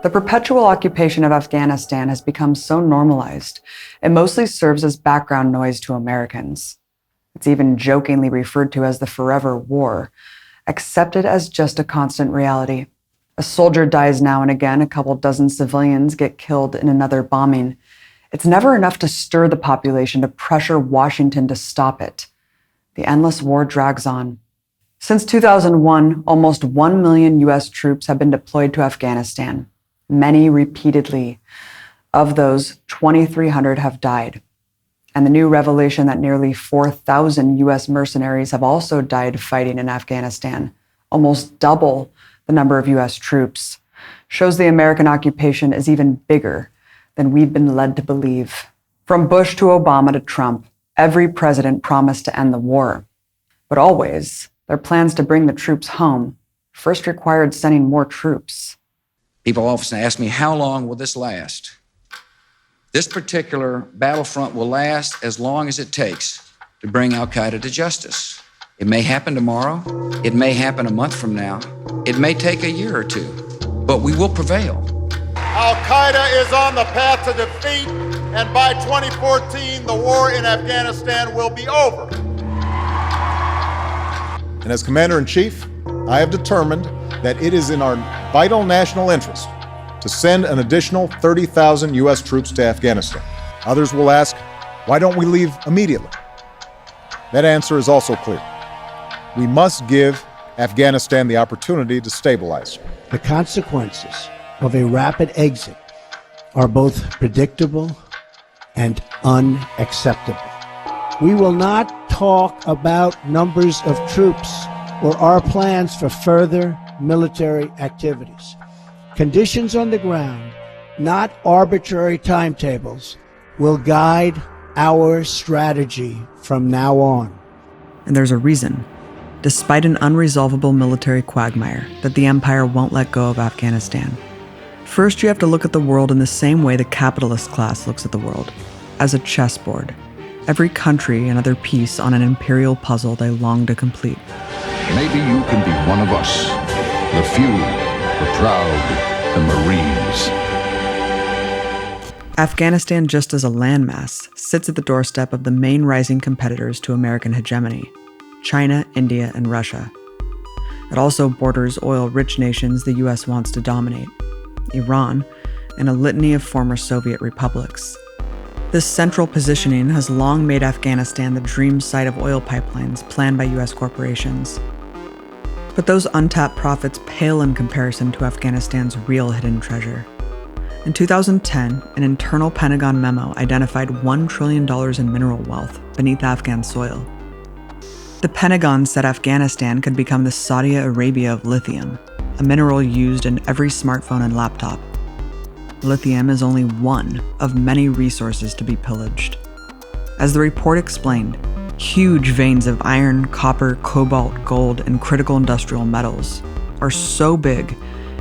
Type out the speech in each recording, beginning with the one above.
The perpetual occupation of Afghanistan has become so normalized, it mostly serves as background noise to Americans. It's even jokingly referred to as the forever war, accepted as just a constant reality. A soldier dies now and again, a couple dozen civilians get killed in another bombing. It's never enough to stir the population to pressure Washington to stop it. The endless war drags on. Since 2001, almost 1 million US troops have been deployed to Afghanistan, many repeatedly. Of those, 2,300 have died. And the new revelation that nearly 4,000 US mercenaries have also died fighting in Afghanistan, almost double the number of US troops, shows the American occupation is even bigger than we've been led to believe. From Bush to Obama to Trump, every president promised to end the war. But always, their plans to bring the troops home first required sending more troops. People often ask me, how long will this last? This particular battlefront will last as long as it takes to bring al-Qaeda to justice. It may happen tomorrow. It may happen a month from now. It may take a year or two, but we will prevail. Al-Qaeda is on the path to defeat, and by 2014, the war in Afghanistan will be over. And as Commander-in-Chief, I have determined that it is in our vital national interest to send an additional 30,000 U.S. troops to Afghanistan. Others will ask, why don't we leave immediately? That answer is also clear. We must give Afghanistan the opportunity to stabilize. The consequences of a rapid exit are both predictable and unacceptable. We will not talk about numbers of troops or our plans for further military activities. Conditions on the ground, not arbitrary timetables, will guide our strategy from now on. And there's a reason, despite an unresolvable military quagmire, that the empire won't let go of Afghanistan. First, you have to look at the world in the same way the capitalist class looks at the world, as a chessboard. Every country another piece on an imperial puzzle they long to complete. Maybe you can be one of us, the few, the proud, the Marines. Afghanistan, just as a landmass, sits at the doorstep of the main rising competitors to American hegemony: China, India, and Russia. It also borders oil-rich nations the US wants to dominate: Iran, and a litany of former Soviet republics. This central positioning has long made Afghanistan the dream site of oil pipelines planned by US corporations. But those untapped profits pale in comparison to Afghanistan's real hidden treasure. In 2010, an internal Pentagon memo identified $1 trillion in mineral wealth beneath Afghan soil. The Pentagon said Afghanistan could become the Saudi Arabia of lithium, a mineral used in every smartphone and laptop. Lithium is only one of many resources to be pillaged. As the report explained, huge veins of iron, copper, cobalt, gold, and critical industrial metals are so big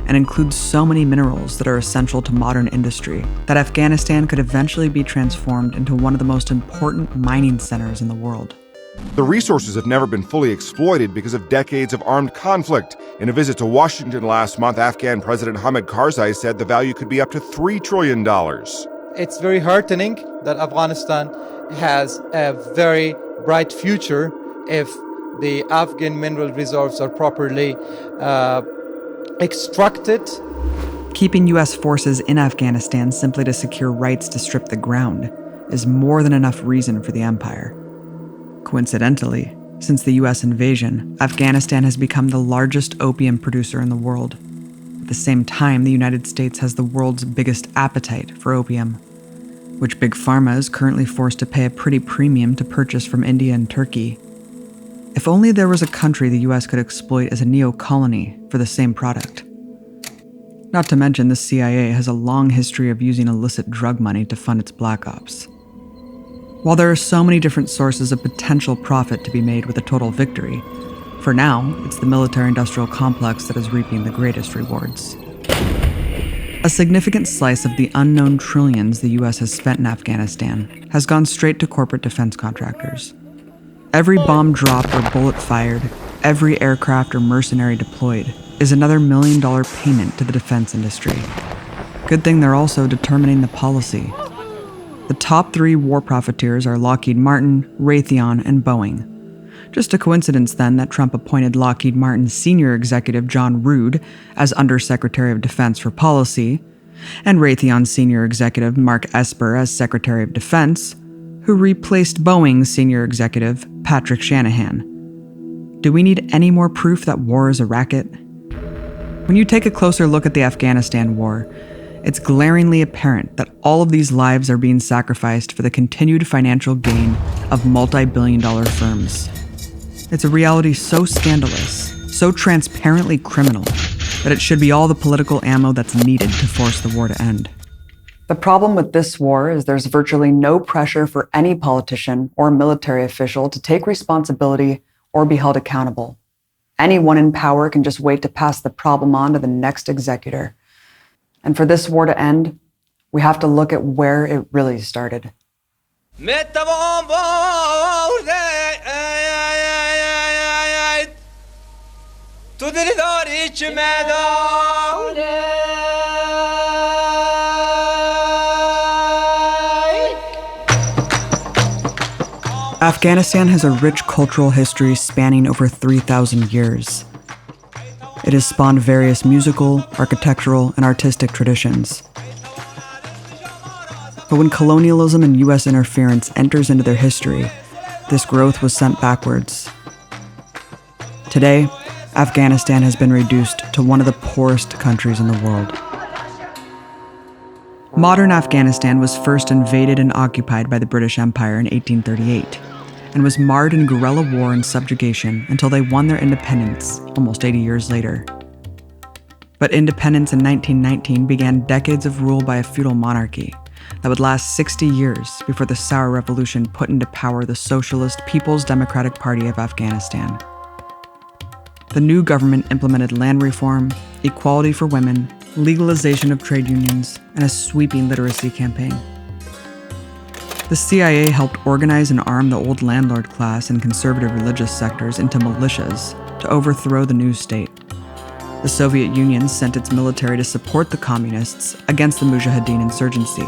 and include so many minerals that are essential to modern industry that Afghanistan could eventually be transformed into one of the most important mining centers in the world. The resources have never been fully exploited because of decades of armed conflict. In a visit to Washington last month, Afghan President Hamid Karzai said the value could be up to $3 trillion. It's very heartening that Afghanistan has a very bright future if the Afghan mineral reserves are properly extracted. Keeping US forces in Afghanistan simply to secure rights to strip the ground is more than enough reason for the empire. Coincidentally, since the US invasion, Afghanistan has become the largest opium producer in the world. At the same time, the United States has the world's biggest appetite for opium, which Big Pharma is currently forced to pay a pretty premium to purchase from India and Turkey. If only there was a country the US could exploit as a neo-colony for the same product. Not to mention the CIA has a long history of using illicit drug money to fund its black ops. While there are so many different sources of potential profit to be made with a total victory, for now, it's the military-industrial complex that is reaping the greatest rewards. A significant slice of the unknown trillions the US has spent in Afghanistan has gone straight to corporate defense contractors. Every bomb dropped or bullet fired, every aircraft or mercenary deployed, is another $1 million payment to the defense industry. Good thing they're also determining the policy. The top 3 war profiteers are Lockheed Martin, Raytheon, and Boeing. Just a coincidence, then, that Trump appointed Lockheed Martin's senior executive John Rood as Undersecretary of Defense for Policy, and Raytheon's senior executive Mark Esper as Secretary of Defense, who replaced Boeing's senior executive Patrick Shanahan. Do we need any more proof that war is a racket? When you take a closer look at the Afghanistan War, it's glaringly apparent that all of these lives are being sacrificed for the continued financial gain of multi-billion-dollar firms. It's a reality so scandalous, so transparently criminal, that it should be all the political ammo that's needed to force the war to end. The problem with this war is there's virtually no pressure for any politician or military official to take responsibility or be held accountable. Anyone in power can just wait to pass the problem on to the next executor. And for this war to end, we have to look at where it really started. Afghanistan has a rich cultural history spanning over 3,000 years. It has spawned various musical, architectural, and artistic traditions. But when colonialism and U.S. interference enters into their history, this growth was sent backwards. Today, Afghanistan has been reduced to one of the poorest countries in the world. Modern Afghanistan was first invaded and occupied by the British Empire in 1838, and was marred in guerrilla war and subjugation until they won their independence almost 80 years later. But independence in 1919 began decades of rule by a feudal monarchy that would last 60 years before the Saur Revolution put into power the Socialist People's Democratic Party of Afghanistan. The new government implemented land reform, equality for women, legalization of trade unions, and a sweeping literacy campaign. The CIA helped organize and arm the old landlord class and conservative religious sectors into militias to overthrow the new state. The Soviet Union sent its military to support the communists against the Mujahideen insurgency.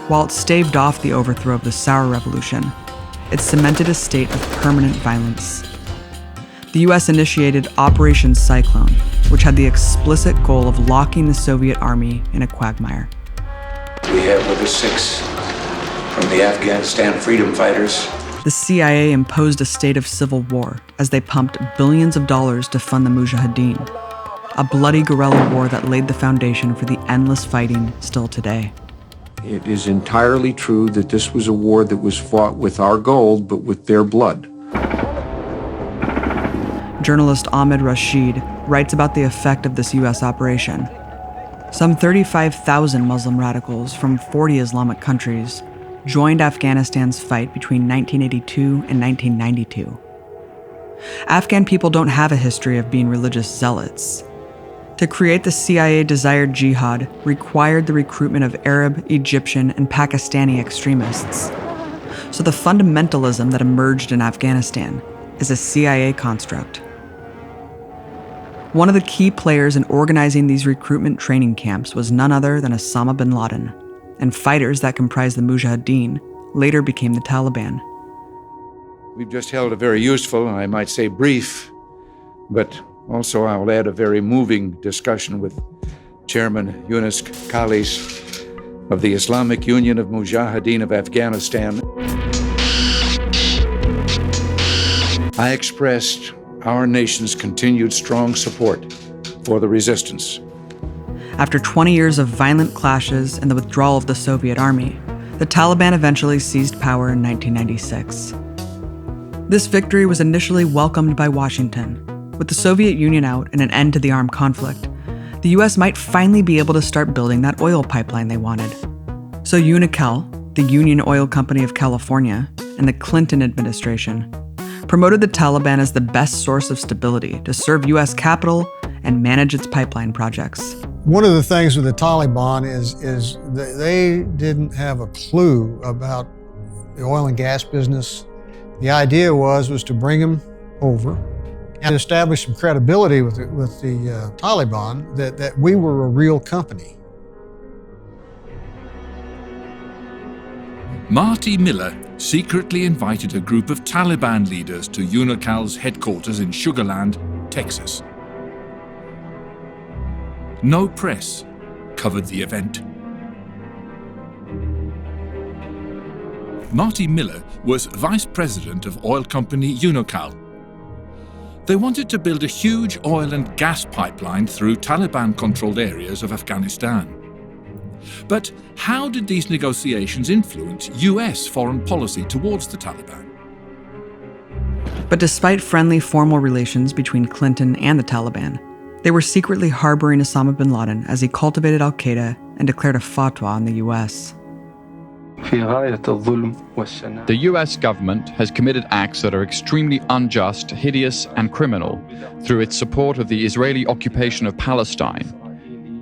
While it staved off the overthrow of the Saur Revolution, it cemented a state of permanent violence. The US initiated Operation Cyclone, which had the explicit goal of locking the Soviet army in a quagmire. We have with us 6 from the Afghanistan freedom fighters. The CIA imposed a state of civil war as they pumped billions of dollars to fund the Mujahideen, a bloody guerrilla war that laid the foundation for the endless fighting still today. It is entirely true that this was a war that was fought with our gold, but with their blood. Journalist Ahmed Rashid writes about the effect of this US operation. Some 35,000 Muslim radicals from 40 Islamic countries joined Afghanistan's fight between 1982 and 1992. Afghan people don't have a history of being religious zealots. To create the CIA-desired jihad required the recruitment of Arab, Egyptian, and Pakistani extremists. So the fundamentalism that emerged in Afghanistan is a CIA construct. One of the key players in organizing these recruitment training camps was none other than Osama bin Laden, and fighters that comprised the Mujahideen later became the Taliban. We've just held a very useful, and I might say brief, but also I'll add a very moving discussion with Chairman Yunus Khalis of the Islamic Union of Mujahideen of Afghanistan. I expressed our nation's continued strong support for the resistance. After 20 years of violent clashes and the withdrawal of the Soviet army, the Taliban eventually seized power in 1996. This victory was initially welcomed by Washington. With the Soviet Union out and an end to the armed conflict, the US might finally be able to start building that oil pipeline they wanted. So Unocal, the Union Oil Company of California, and the Clinton administration promoted the Taliban as the best source of stability to serve US capital and manage its pipeline projects. One of the things with the Taliban is they didn't have a clue about the oil and gas business. The idea was to bring them over and establish some credibility with the Taliban that we were a real company. Marty Miller secretly invited a group of Taliban leaders to UNICAL's headquarters in Sugar Land, Texas. No press covered the event. Marty Miller was vice president of oil company UNICAL. They wanted to build a huge oil and gas pipeline through Taliban-controlled areas of Afghanistan. But how did these negotiations influence US foreign policy towards the Taliban? But despite friendly formal relations between Clinton and the Taliban, they were secretly harboring Osama bin Laden as he cultivated al-Qaeda and declared a fatwa on the US. The US government has committed acts that are extremely unjust, hideous, and criminal through its support of the Israeli occupation of Palestine.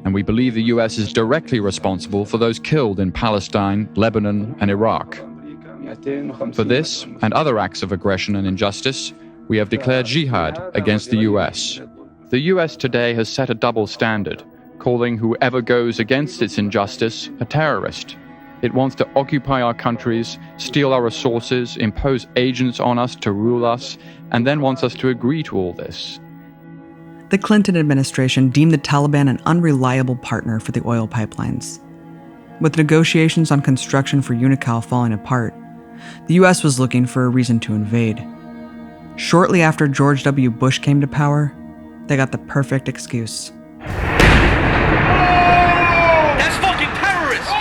And we believe the US is directly responsible for those killed in Palestine, Lebanon, and Iraq. For this and other acts of aggression and injustice, we have declared jihad against the US. The US today has set a double standard, calling whoever goes against its injustice a terrorist. It wants to occupy our countries, steal our resources, impose agents on us to rule us, and then wants us to agree to all this. The Clinton administration deemed the Taliban an unreliable partner for the oil pipelines. With negotiations on construction for UNICAL falling apart, the US was looking for a reason to invade. Shortly after George W. Bush came to power, they got the perfect excuse. That's fucking terrorists!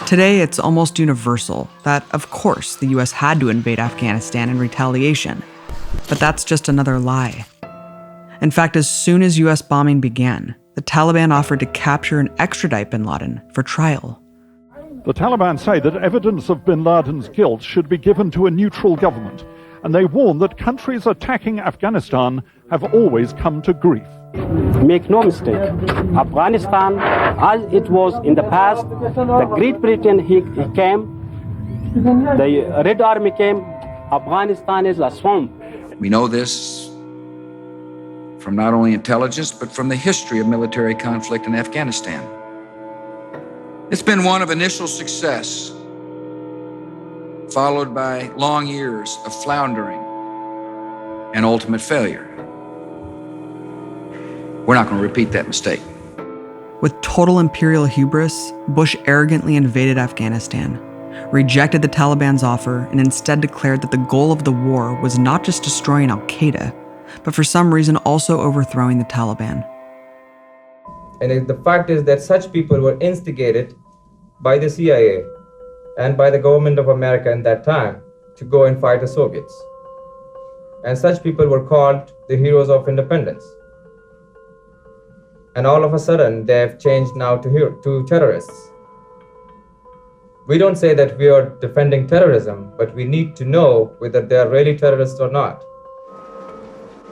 Today, it's almost universal that, of course, the US had to invade Afghanistan in retaliation. But that's just another lie. In fact, as soon as US bombing began, the Taliban offered to capture and extradite bin Laden for trial. The Taliban say that evidence of bin Laden's guilt should be given to a neutral government, and they warn that countries attacking Afghanistan have always come to grief. Make no mistake, Afghanistan, as it was in the past, the Great Britain he came, the Red Army came, Afghanistan is a swamp. We know this from not only intelligence, but from the history of military conflict in Afghanistan. It's been one of initial success, followed by long years of floundering and ultimate failure. We're not going to repeat that mistake. With total imperial hubris, Bush arrogantly invaded Afghanistan, rejected the Taliban's offer, and instead declared that the goal of the war was not just destroying al-Qaeda, but for some reason also overthrowing the Taliban. And the fact is that such people were instigated by the CIA and by the government of America in that time to go and fight the Soviets. And such people were called the heroes of independence. And all of a sudden, they have changed now to terrorists. We don't say that we are defending terrorism, but we need to know whether they are really terrorists or not.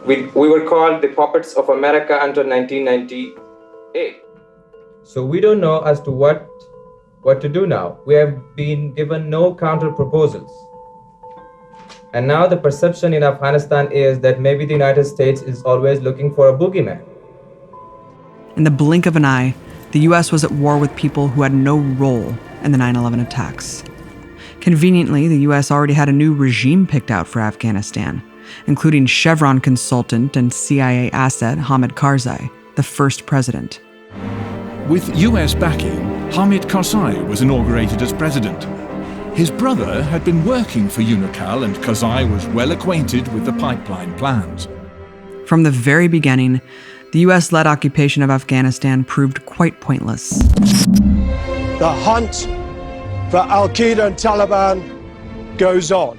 We were called the puppets of America until 1998. So we don't know as to what to do now. We have been given no counter proposals. And now the perception in Afghanistan is that maybe the United States is always looking for a boogeyman. In the blink of an eye, the US was at war with people who had no role in the 9/11 attacks. Conveniently, the US already had a new regime picked out for Afghanistan, including Chevron consultant and CIA asset Hamid Karzai, the first president. With US backing, Hamid Karzai was inaugurated as president. His brother had been working for UNICAL, and Karzai was well acquainted with the pipeline plans. From the very beginning, the US-led occupation of Afghanistan proved quite pointless. The hunt for al-Qaeda and Taliban goes on.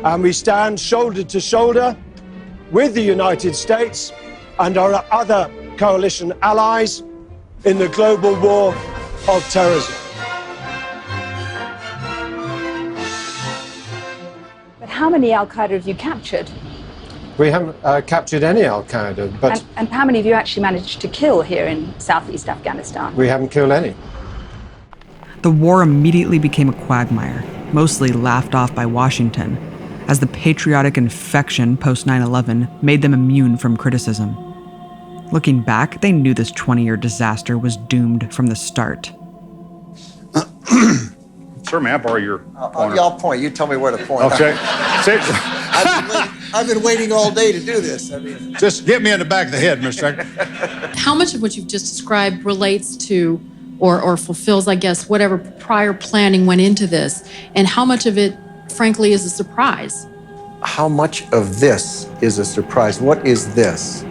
And we stand shoulder to shoulder with the United States and our other coalition allies in the global war of terrorism. But how many al-Qaeda have you captured? We haven't captured any al-Qaeda, but... And how many have you actually managed to kill here in southeast Afghanistan? We haven't killed any. The war immediately became a quagmire, mostly laughed off by Washington, as the patriotic infection post 9/11 made them immune from criticism. Looking back, they knew this 20-year disaster was doomed from the start. Sir, may I borrow your pointer? Y'all point. You tell me where to point. Okay. I've been waiting all day to do this. Just get me in the back of the head, Mr. Secretary. How much of what you've just described relates to or fulfills, I guess, whatever prior planning went into this, and how much of it, frankly, is a surprise? How much of this is a surprise? What is this?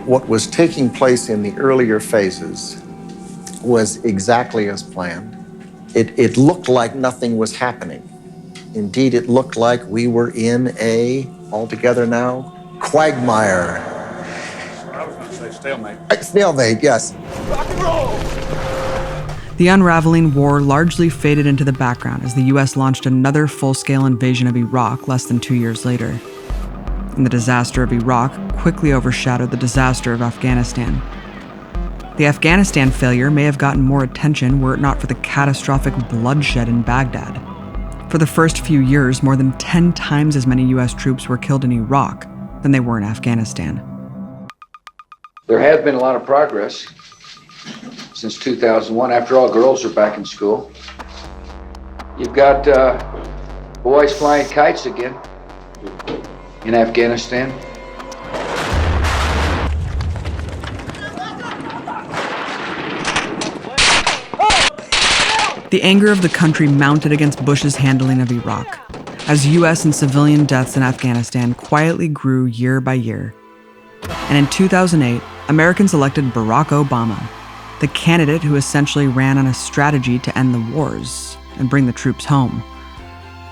What was taking place in the earlier phases was exactly as planned. It looked like nothing was happening. Indeed, it looked like we were in all together now, quagmire. I was going to say stalemate. Stalemate, yes. Rock and roll! The unraveling war largely faded into the background as the US launched another full-scale invasion of Iraq less than 2 years later. And the disaster of Iraq quickly overshadowed the disaster of Afghanistan. The Afghanistan failure may have gotten more attention were it not for the catastrophic bloodshed in Baghdad. For the first few years, more than 10 times as many US troops were killed in Iraq than they were in Afghanistan. There has been a lot of progress since 2001. After all, girls are back in school. You've got boys flying kites again in Afghanistan. The anger of the country mounted against Bush's handling of Iraq, as US and civilian deaths in Afghanistan quietly grew year by year. And in 2008, Americans elected Barack Obama, the candidate who essentially ran on a strategy to end the wars and bring the troops home.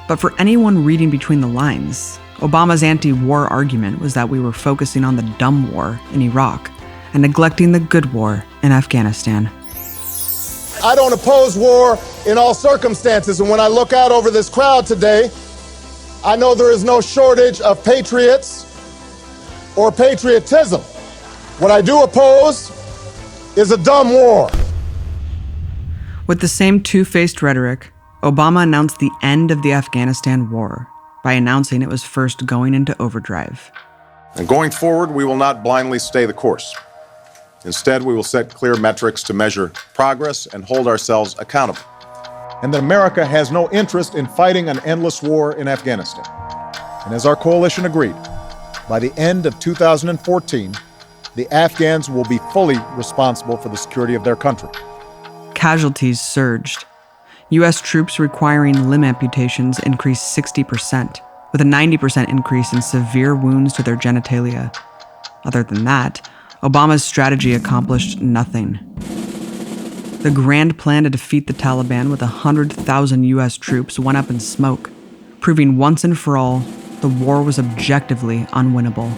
But for anyone reading between the lines, Obama's anti-war argument was that we were focusing on the dumb war in Iraq and neglecting the good war in Afghanistan. I don't oppose war in all circumstances, and when I look out over this crowd today, I know there is no shortage of patriots or patriotism. What I do oppose is a dumb war. With the same two-faced rhetoric, Obama announced the end of the Afghanistan war by announcing it was first going into overdrive. And going forward, we will not blindly stay the course. Instead, we will set clear metrics to measure progress and hold ourselves accountable. And that America has no interest in fighting an endless war in Afghanistan. And as our coalition agreed, by the end of 2014, the Afghans will be fully responsible for the security of their country. Casualties surged. US troops requiring limb amputations increased 60%, with a 90% increase in severe wounds to their genitalia. Other than that, Obama's strategy accomplished nothing. The grand plan to defeat the Taliban with 100,000 US troops went up in smoke, proving once and for all the war was objectively unwinnable.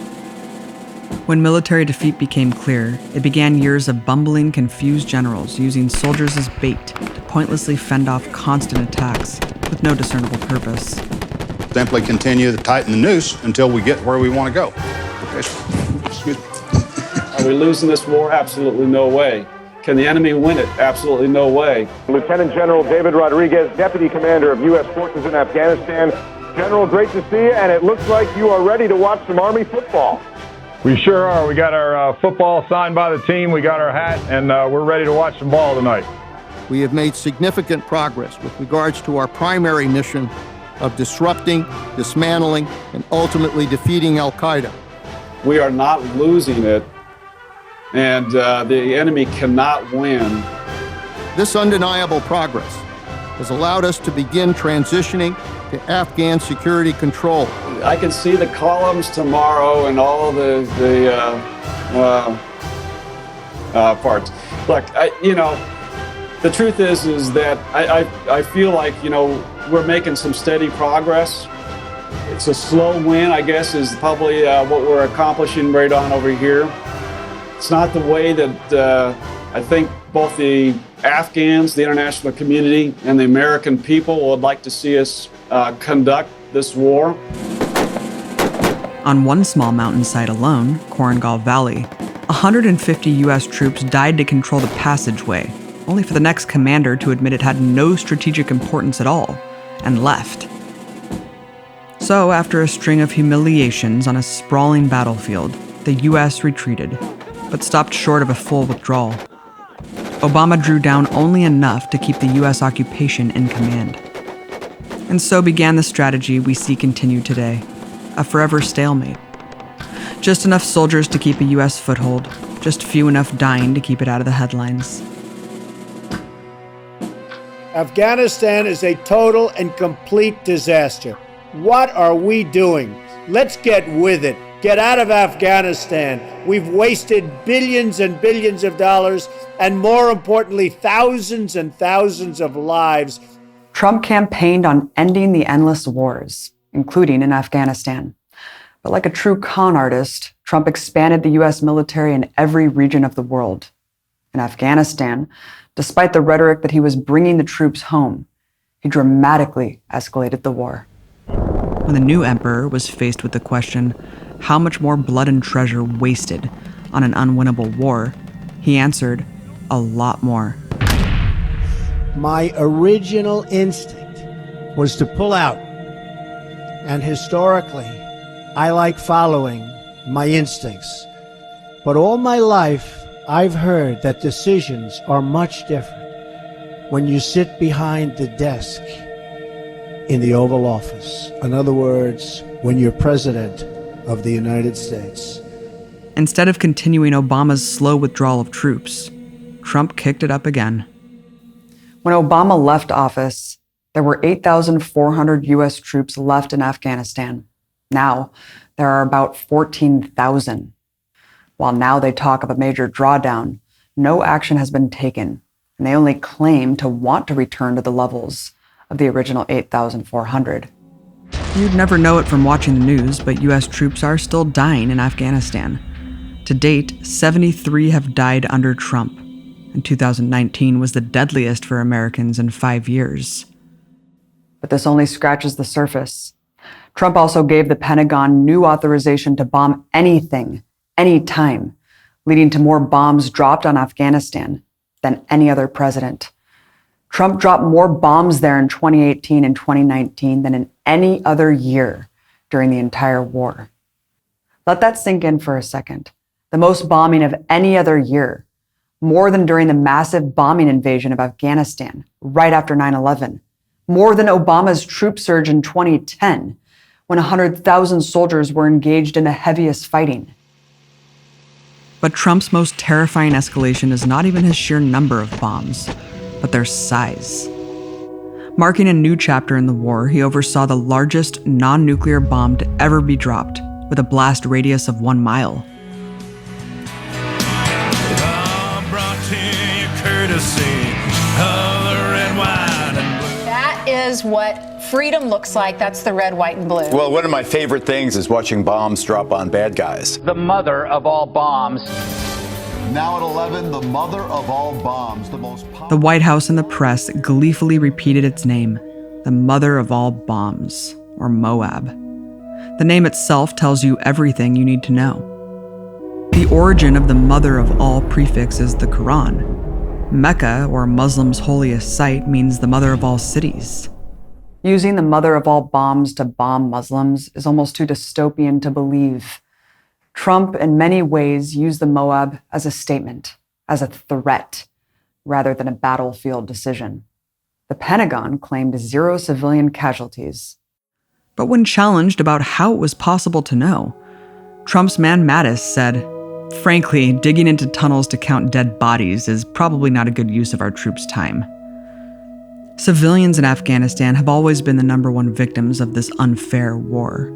When military defeat became clear, it began years of bumbling, confused generals using soldiers as bait to pointlessly fend off constant attacks with no discernible purpose. Simply continue to tighten the noose until we get where we want to go. Excuse me. Are we losing this war? Absolutely no way. Can the enemy win it? Absolutely no way. Lieutenant General David Rodriguez, Deputy Commander of U.S. Forces in Afghanistan. General, great to see you, and it looks like you are ready to watch some Army football. We sure are. We got our football signed by the team, we got our hat, and we're ready to watch some ball tonight. We have made significant progress with regards to our primary mission of disrupting, dismantling, and ultimately defeating al-Qaeda. We are not losing it, and the enemy cannot win. This undeniable progress has allowed us to begin transitioning to Afghan security control. I can see the columns tomorrow and all the parts. Look, the truth is that I feel like, we're making some steady progress. It's a slow win, I guess, is probably what we're accomplishing right on over here. It's not the way that I think both the Afghans, the international community, and the American people would like to see us conduct this war. On one small mountainside alone, Korengal Valley, 150 US troops died to control the passageway, only for the next commander to admit it had no strategic importance at all, and left. So, after a string of humiliations on a sprawling battlefield, the US retreated, but stopped short of a full withdrawal. Obama drew down only enough to keep the U.S. occupation in command. And so began the strategy we see continue today, a forever stalemate. Just enough soldiers to keep a U.S. foothold, just few enough dying to keep it out of the headlines. Afghanistan is a total and complete disaster. What are we doing? Let's get with it. Get out of Afghanistan. We've wasted billions and billions of dollars, and more importantly, thousands and thousands of lives. Trump campaigned on ending the endless wars, including in Afghanistan. But like a true con artist, Trump expanded the U.S. military in every region of the world. In Afghanistan, despite the rhetoric that he was bringing the troops home, he dramatically escalated the war. When the new emperor was faced with the question, how much more blood and treasure wasted on an unwinnable war, he answered, a lot more. My original instinct was to pull out. And historically, I like following my instincts. But all my life, I've heard that decisions are much different when you sit behind the desk in the Oval Office. In other words, when you're president of the United States. Instead of continuing Obama's slow withdrawal of troops, Trump kicked it up again. When Obama left office, there were 8,400 U.S. troops left in Afghanistan. Now, there are about 14,000. While now they talk of a major drawdown, no action has been taken, and they only claim to want to return to the levels of the original 8,400. You'd never know it from watching the news, but U.S. troops are still dying in Afghanistan. To date, 73 have died under Trump, and 2019 was the deadliest for Americans in 5 years. But this only scratches the surface. Trump also gave the Pentagon new authorization to bomb anything, anytime, leading to more bombs dropped on Afghanistan than any other president. Trump dropped more bombs there in 2018 and 2019 than in any other year during the entire war. Let that sink in for a second. The most bombing of any other year, more than during the massive bombing invasion of Afghanistan right after 9/11, more than Obama's troop surge in 2010, when 100,000 soldiers were engaged in the heaviest fighting. But Trump's most terrifying escalation is not even his sheer number of bombs, but their size. Marking a new chapter in the war, he oversaw the largest non-nuclear bomb to ever be dropped, with a blast radius of 1 mile. That is what freedom looks like. That's the red, white, and blue. Well, one of my favorite things is watching bombs drop on bad guys. The mother of all bombs. Now at 11, the mother of all bombs, the most The White House and the press gleefully repeated its name, the mother of all bombs, or Moab. The name itself tells you everything you need to know. The origin of the mother of all prefix is the Quran. Mecca, or Muslims' holiest site, means the mother of all cities. Using the mother of all bombs to bomb Muslims is almost too dystopian to believe. Trump, in many ways, used the Moab as a statement, as a threat, rather than a battlefield decision. The Pentagon claimed 0 civilian casualties. But when challenged about how it was possible to know, Trump's man Mattis said, "Frankly, digging into tunnels to count dead bodies is probably not a good use of our troops' time." Civilians in Afghanistan have always been the #1 victims of this unfair war.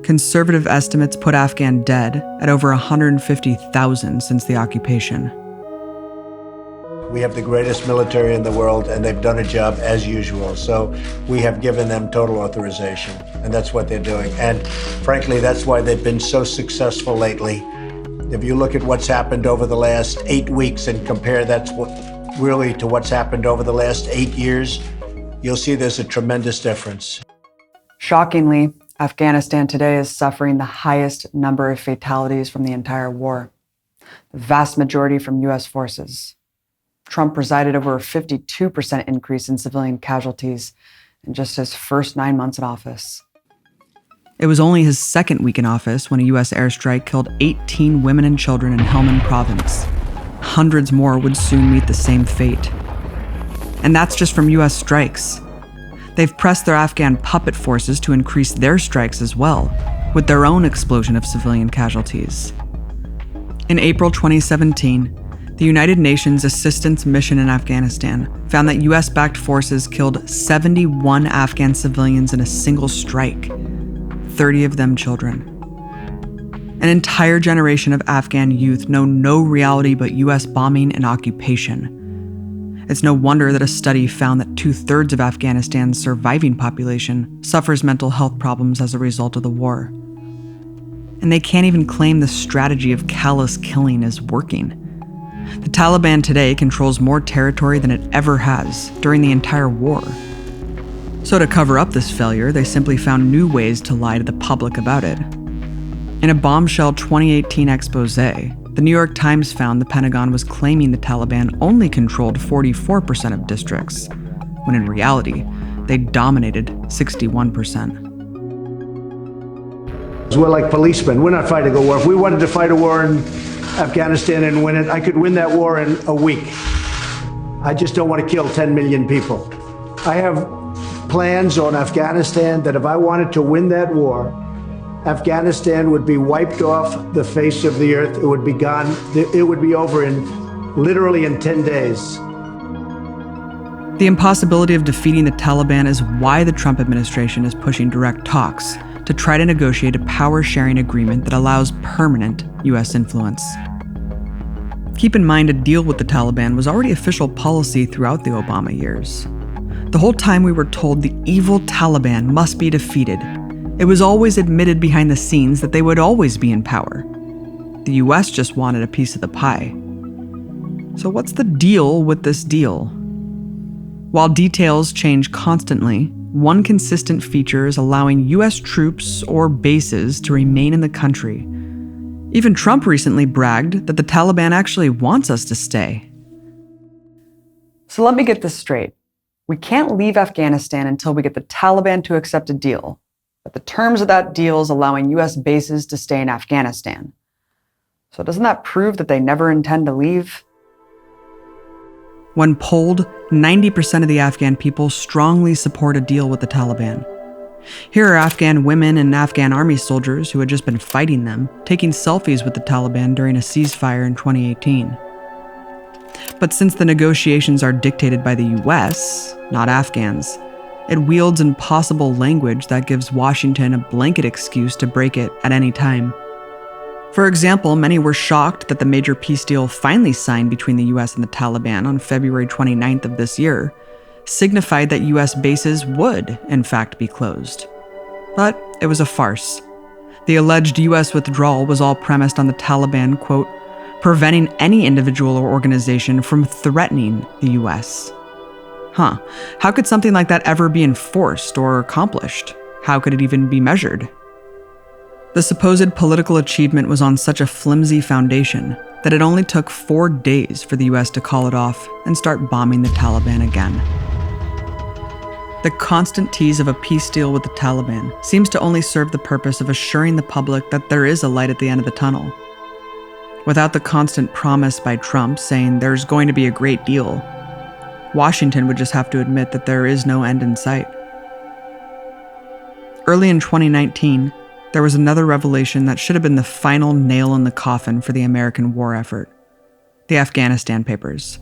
Conservative estimates put Afghan dead at over 150,000 since the occupation. We have the greatest military in the world, and they've done a job as usual. So we have given them total authorization, and that's what they're doing. And frankly, that's why they've been so successful lately. If you look at what's happened over the last 8 weeks and compare that really to what's happened over the last 8 years, you'll see there's a tremendous difference. Shockingly, Afghanistan today is suffering the highest number of fatalities from the entire war, the vast majority from U.S. forces. Trump presided over a 52% increase in civilian casualties in just his first 9 months in office. It was only his second week in office when a U.S. airstrike killed 18 women and children in Helmand province. hundreds more would soon meet the same fate. And that's just from US strikes. They've pressed their Afghan puppet forces to increase their strikes as well, with their own explosion of civilian casualties. In April 2017, the United Nations Assistance Mission in Afghanistan found that US-backed forces killed 71 Afghan civilians in a single strike, 30 of them children. An entire generation of Afghan youth know no reality but US bombing and occupation. It's no wonder that a study found that 2/3 of Afghanistan's surviving population suffers mental health problems as a result of the war. And they can't even claim the strategy of callous killing is working. The Taliban today controls more territory than it ever has during the entire war. So to cover up this failure, they simply found new ways to lie to the public about it. In a bombshell 2018 expose, the New York Times found the Pentagon was claiming the Taliban only controlled 44% of districts, when in reality, they dominated 61%. We're like policemen. We're not fighting a war. If we wanted to fight a war in Afghanistan and win it, I could win that war in a week. I just don't want to kill 10 million people. I have plans on Afghanistan that if I wanted to win that war, Afghanistan would be wiped off the face of the earth. It would be gone. It would be over literally in 10 days. The impossibility of defeating the Taliban is why the Trump administration is pushing direct talks to try to negotiate a power-sharing agreement that allows permanent US influence. Keep in mind, a deal with the Taliban was already official policy throughout the Obama years. The whole time we were told the evil Taliban must be defeated, it was always admitted behind the scenes that they would always be in power. The US just wanted a piece of the pie. So what's the deal with this deal? While details change constantly, one consistent feature is allowing US troops or bases to remain in the country. Even Trump recently bragged that the Taliban actually wants us to stay. So let me get this straight. We can't leave Afghanistan until we get the Taliban to accept a deal. But the terms of that deal is allowing US bases to stay in Afghanistan. So doesn't that prove that they never intend to leave? When polled, 90% of the Afghan people strongly support a deal with the Taliban. Here are Afghan women and Afghan army soldiers who had just been fighting them, taking selfies with the Taliban during a ceasefire in 2018. But since the negotiations are dictated by the US, not Afghans, it wields impossible language that gives Washington a blanket excuse to break it at any time. For example, many were shocked that the major peace deal finally signed between the US and the Taliban on February 29th of this year signified that US bases would, in fact, be closed. But it was a farce. The alleged US withdrawal was all premised on the Taliban, quote, preventing any individual or organization from threatening the US. How could something like that ever be enforced or accomplished? How could it even be measured? The supposed political achievement was on such a flimsy foundation that it only took 4 days for the US to call it off and start bombing the Taliban again. The constant tease of a peace deal with the Taliban seems to only serve the purpose of assuring the public that there is a light at the end of the tunnel. Without the constant promise by Trump saying there's going to be a great deal, Washington would just have to admit that there is no end in sight. Early in 2019, there was another revelation that should have been the final nail in the coffin for the American war effort: the Afghanistan Papers.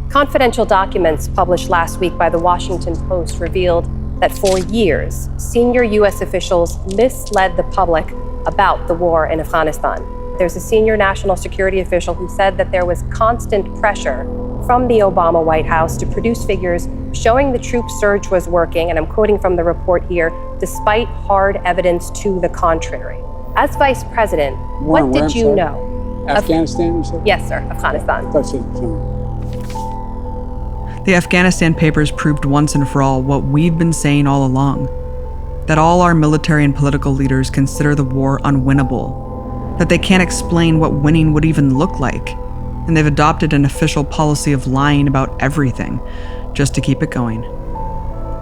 Confidential documents published last week by the Washington Post revealed that for years, senior U.S. officials misled the public about the war in Afghanistan. There's a senior national security official who said that there was constant pressure from the Obama White House to produce figures showing the troop surge was working, and I'm quoting from the report here, despite hard evidence to the contrary. As vice president, what did you know? Afghanistan, you said? Yes, sir, Afghanistan. The Afghanistan Papers proved once and for all what we've been saying all along: that all our military and political leaders consider the war unwinnable, that they can't explain what winning would even look like, and they've adopted an official policy of lying about everything, just to keep it going.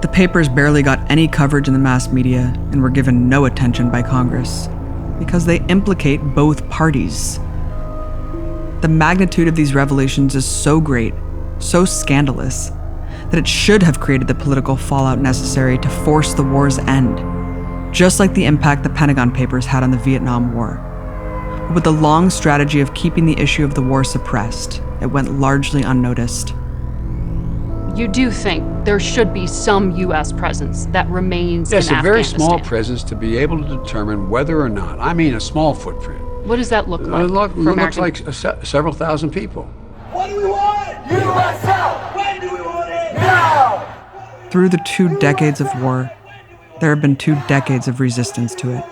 The papers barely got any coverage in the mass media and were given no attention by Congress, because they implicate both parties. The magnitude of these revelations is so great, so scandalous, that it should have created the political fallout necessary to force the war's end, just like the impact the Pentagon Papers had on the Vietnam War. But with the long strategy of keeping the issue of the war suppressed, it went largely unnoticed. You do think there should be some U.S. presence that remains in Afghanistan? Yes, a very small presence to be able to determine whether or not, I mean a small footprint. What does that look like? It looks like several thousand people. What do we want? U.S. help! When do we want it? Now! Through the 2 decades of war, there have been 2 decades of resistance to it.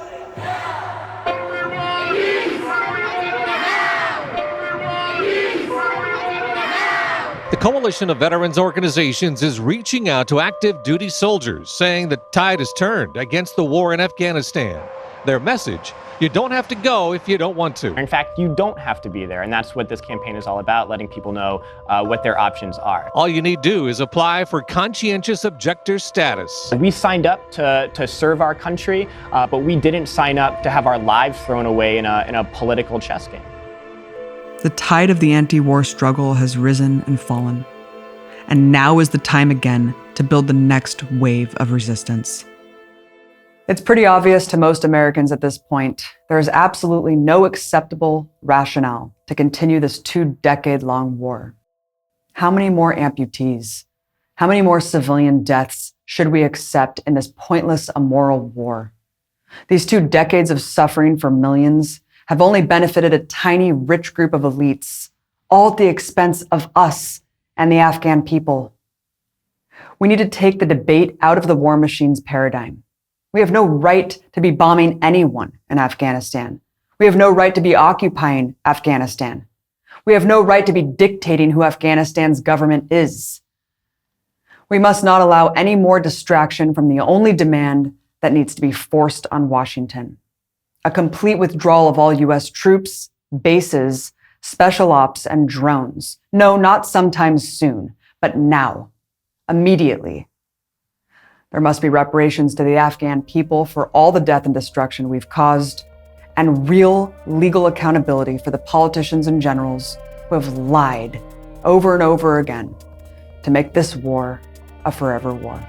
The Coalition of Veterans Organizations is reaching out to active duty soldiers, saying the tide has turned against the war in Afghanistan. Their message: you don't have to go if you don't want to. In fact, you don't have to be there, and that's what this campaign is all about, letting people know what their options are. All you need to do is apply for conscientious objector status. We signed up to serve our country, but we didn't sign up to have our lives thrown away in a political chess game. The tide of the anti-war struggle has risen and fallen, and now is the time again to build the next wave of resistance. It's pretty obvious to most Americans at this point, there is absolutely no acceptable rationale to continue this 2-decade-long war. How many more amputees, how many more civilian deaths should we accept in this pointless, immoral war? These 2 decades of suffering for millions have only benefited a tiny, rich group of elites, all at the expense of us and the Afghan people. We need to take the debate out of the war machine's paradigm. We have no right to be bombing anyone in Afghanistan. We have no right to be occupying Afghanistan. We have no right to be dictating who Afghanistan's government is. We must not allow any more distraction from the only demand that needs to be forced on Washington: a complete withdrawal of all U.S. troops, bases, special ops, and drones. No, not sometime soon, but now, immediately. There must be reparations to the Afghan people for all the death and destruction we've caused, and real legal accountability for the politicians and generals who have lied over and over again to make this war a forever war.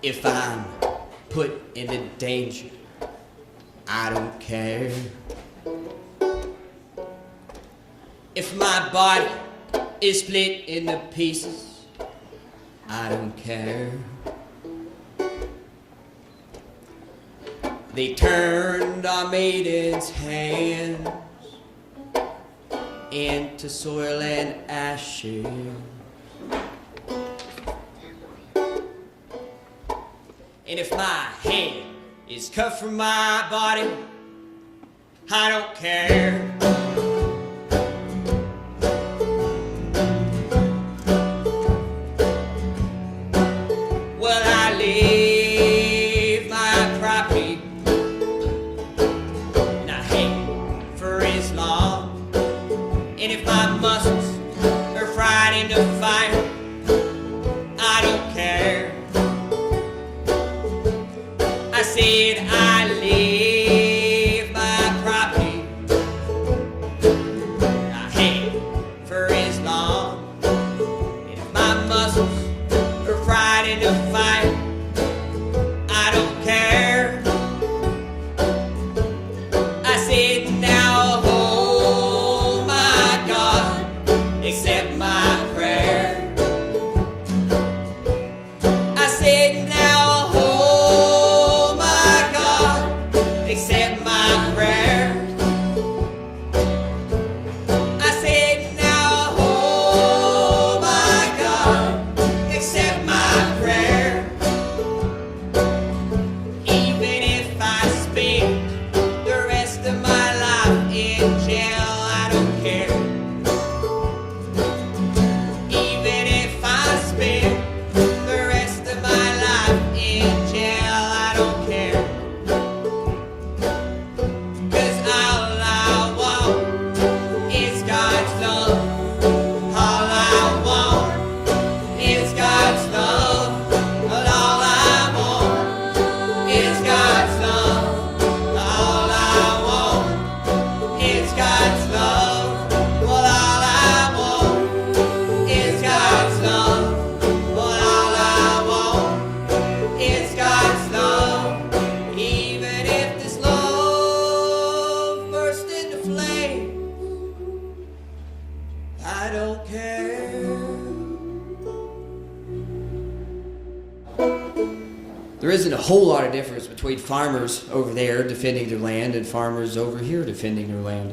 If I'm put into danger, I don't care. If my body is split into pieces, I don't care. They turned our maiden's hands into soil and ashes. And if my head is cut from my body, I don't care. Well, I leave my property and I hang for Islam. And if my muscles are fried into fire, I don't care. I said I leave my property, I hang for Islam. And if my muscles are fried into fire, I don't care. I said now, oh my God, accept my prayer. I said now, oh my God, accept my prayer. I said now, oh my God, accept my prayer. whole lot of difference between farmers over there defending their land and farmers over here defending their land.